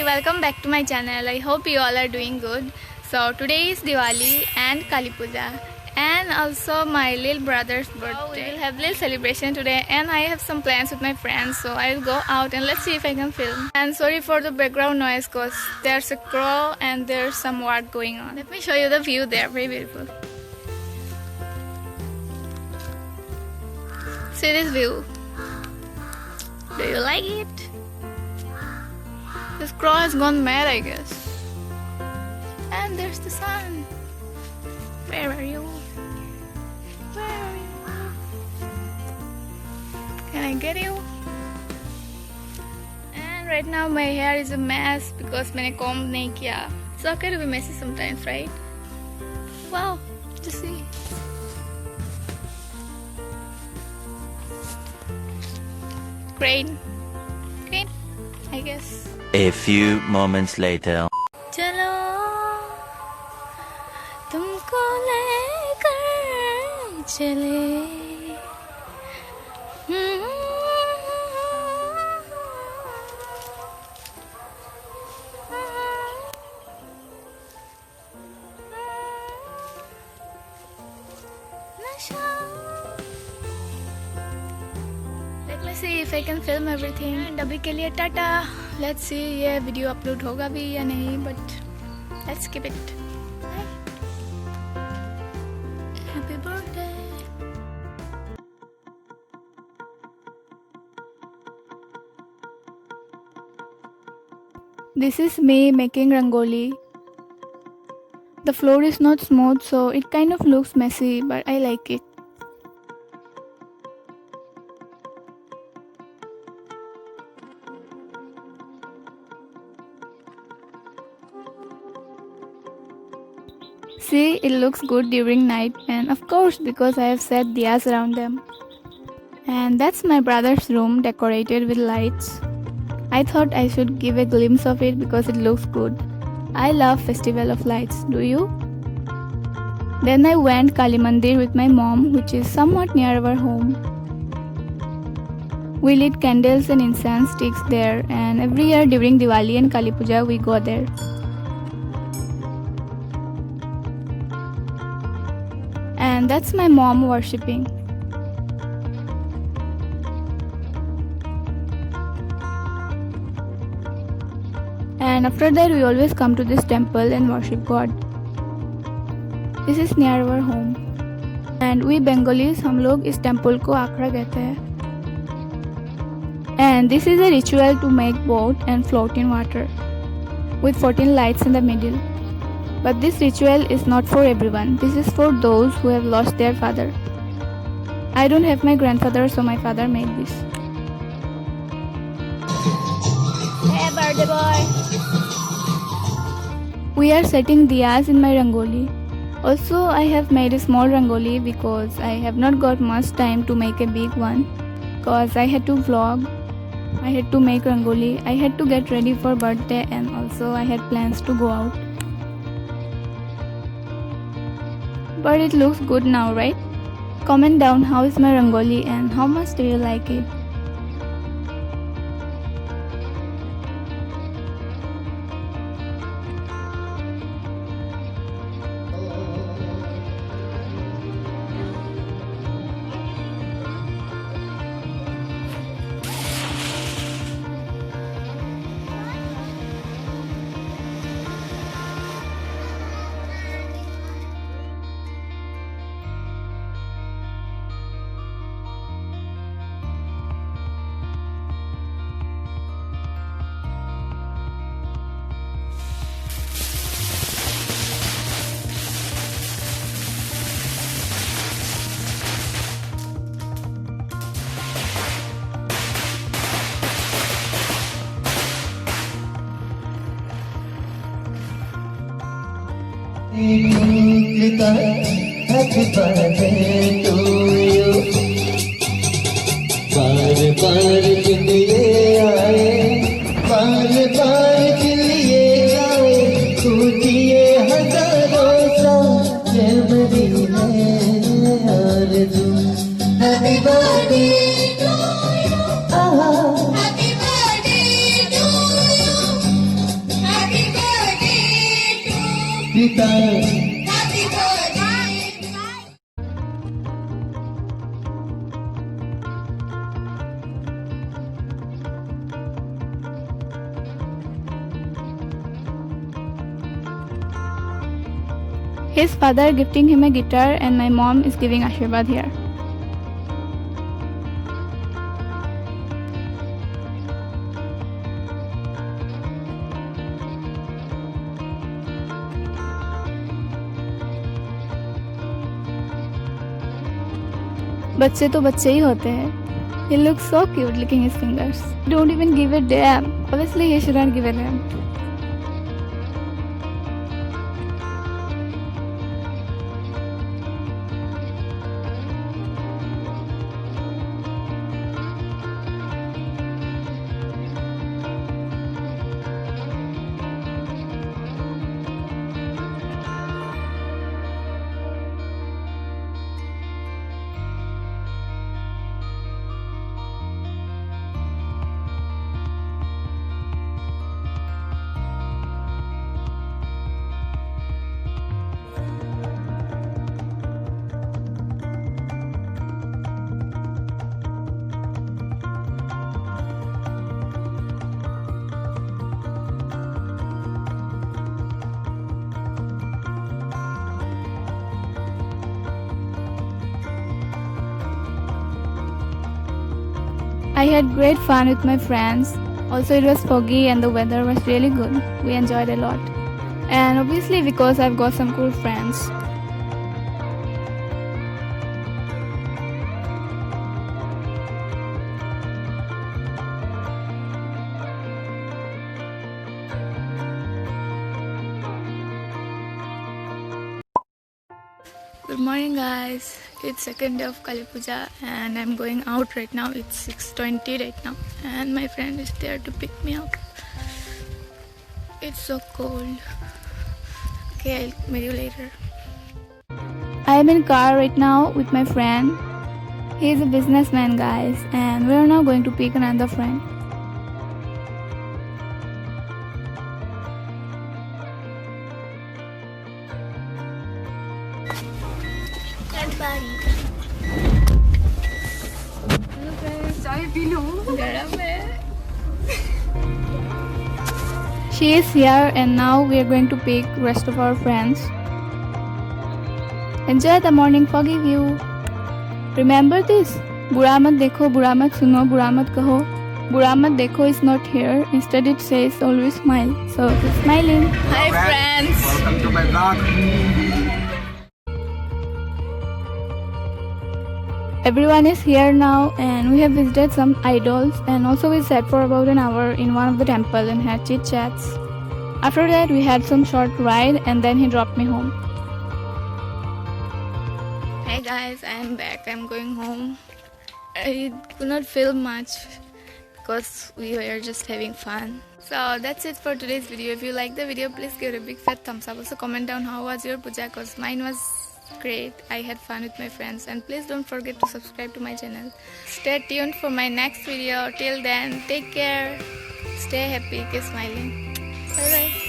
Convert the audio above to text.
welcome back to my channel. I hope you all are doing good. So today is Diwali and Kali Puja and also my little brother's birthday. We will have little celebration today and I have some plans with my friends, so I'll go out and let's see if I can film. And sorry for the background noise cause there's a crow and there's some work going on. Let me show you the view there, very beautiful. See this view. Do you like it? This crow has gone mad, I guess. And there's the sun. Where are you? Where are you? Can I get you? And right now my hair is a mess because मैंने comb नहीं किया. It's okay to be messy sometimes, right? Wow, just see. Crane, I guess. A few moments later. चलो तुमको लेकर चले Let's see if I can film everything. And अभी के लिए टाटा. Let's see ये वीडियो अपलोड होगा भी या नहीं, but let's skip it. Bye. Happy birthday. This is me making rangoli. The floor is not smooth, so it kind of looks messy, but I like it. See, it looks good during night, and of course because I have set diyas around them. And that's my brother's room decorated with lights. I thought I should give a glimpse of it because it looks good. I love Festival of Lights, do you? Then I went Kali Mandir with my mom, which is somewhat near our home. We lit candles and incense sticks there, and every year during Diwali and Kali Puja we go there. And that's my mom worshipping. And after that we always come to this temple and worship God. This is near our home. And we Bengalis, हम लोग इस temple को आखड़ा कहते हैं. And this is a ritual to make boat and float in water with 14 lights in the middle. But this ritual is not for everyone. This is for those who have lost their father. I don't have my grandfather, so my father made this. Hey, birthday boy! We are setting diyas in my rangoli. Also, I have made a small rangoli because I have not got much time to make a big one. Cause I had to vlog, I had to make rangoli, I had to get ready for birthday, and also I had plans to go out. But it looks good now, right? Comment down how is my rangoli and how much do you like it. Happy birthday to you. बार बार दिन ये आए, बार बार दिल ये जाए, टूटिए हजारों सा ये मेरी है आरज़ू. Happy birthday to you. Happy birthday to you. His father gifting him a guitar and my mom is giving Ashirwad here. बच्चे तो बच्चे ही होते हैं. He looks so cute licking his fingers. Don't even give a damn. Obviously he shouldn't give a damn. I had great fun with my friends. Also, it was foggy and the weather was really good. We enjoyed a lot. And obviously, because I've got some cool friends. Good morning, guys. It's second day of Kali Puja and I'm going out right now. It's 6:20 right now and my friend is there to pick me up. It's so cold. Okay, I'll meet you later. I am in car right now with my friend. He is a businessman, guys, and we are now going to pick another friend. She is here and now we are going to pick rest of our friends. Enjoy the morning foggy view. Remember this? Bura mat dekho, bura mat suno, bura mat kaho. Bura mat dekho is not here. Instead it says always smile. So keep smiling. Hi friends. Welcome to my vlog. Everyone is here now and we have visited some idols and also we sat for about an hour in one of the temple and had chit chats. After that we had some short ride and then he dropped me home. Hey guys, I am back. I'm going home. I could not film much because we were just having fun. So that's it for today's video. If you like the video, please give it a big fat thumbs up. Also comment down how was your puja because mine was great. I had fun with my friends and please don't forget to subscribe to my channel. Stay tuned for my next video. Till then, take care, stay happy, keep smiling. Bye bye.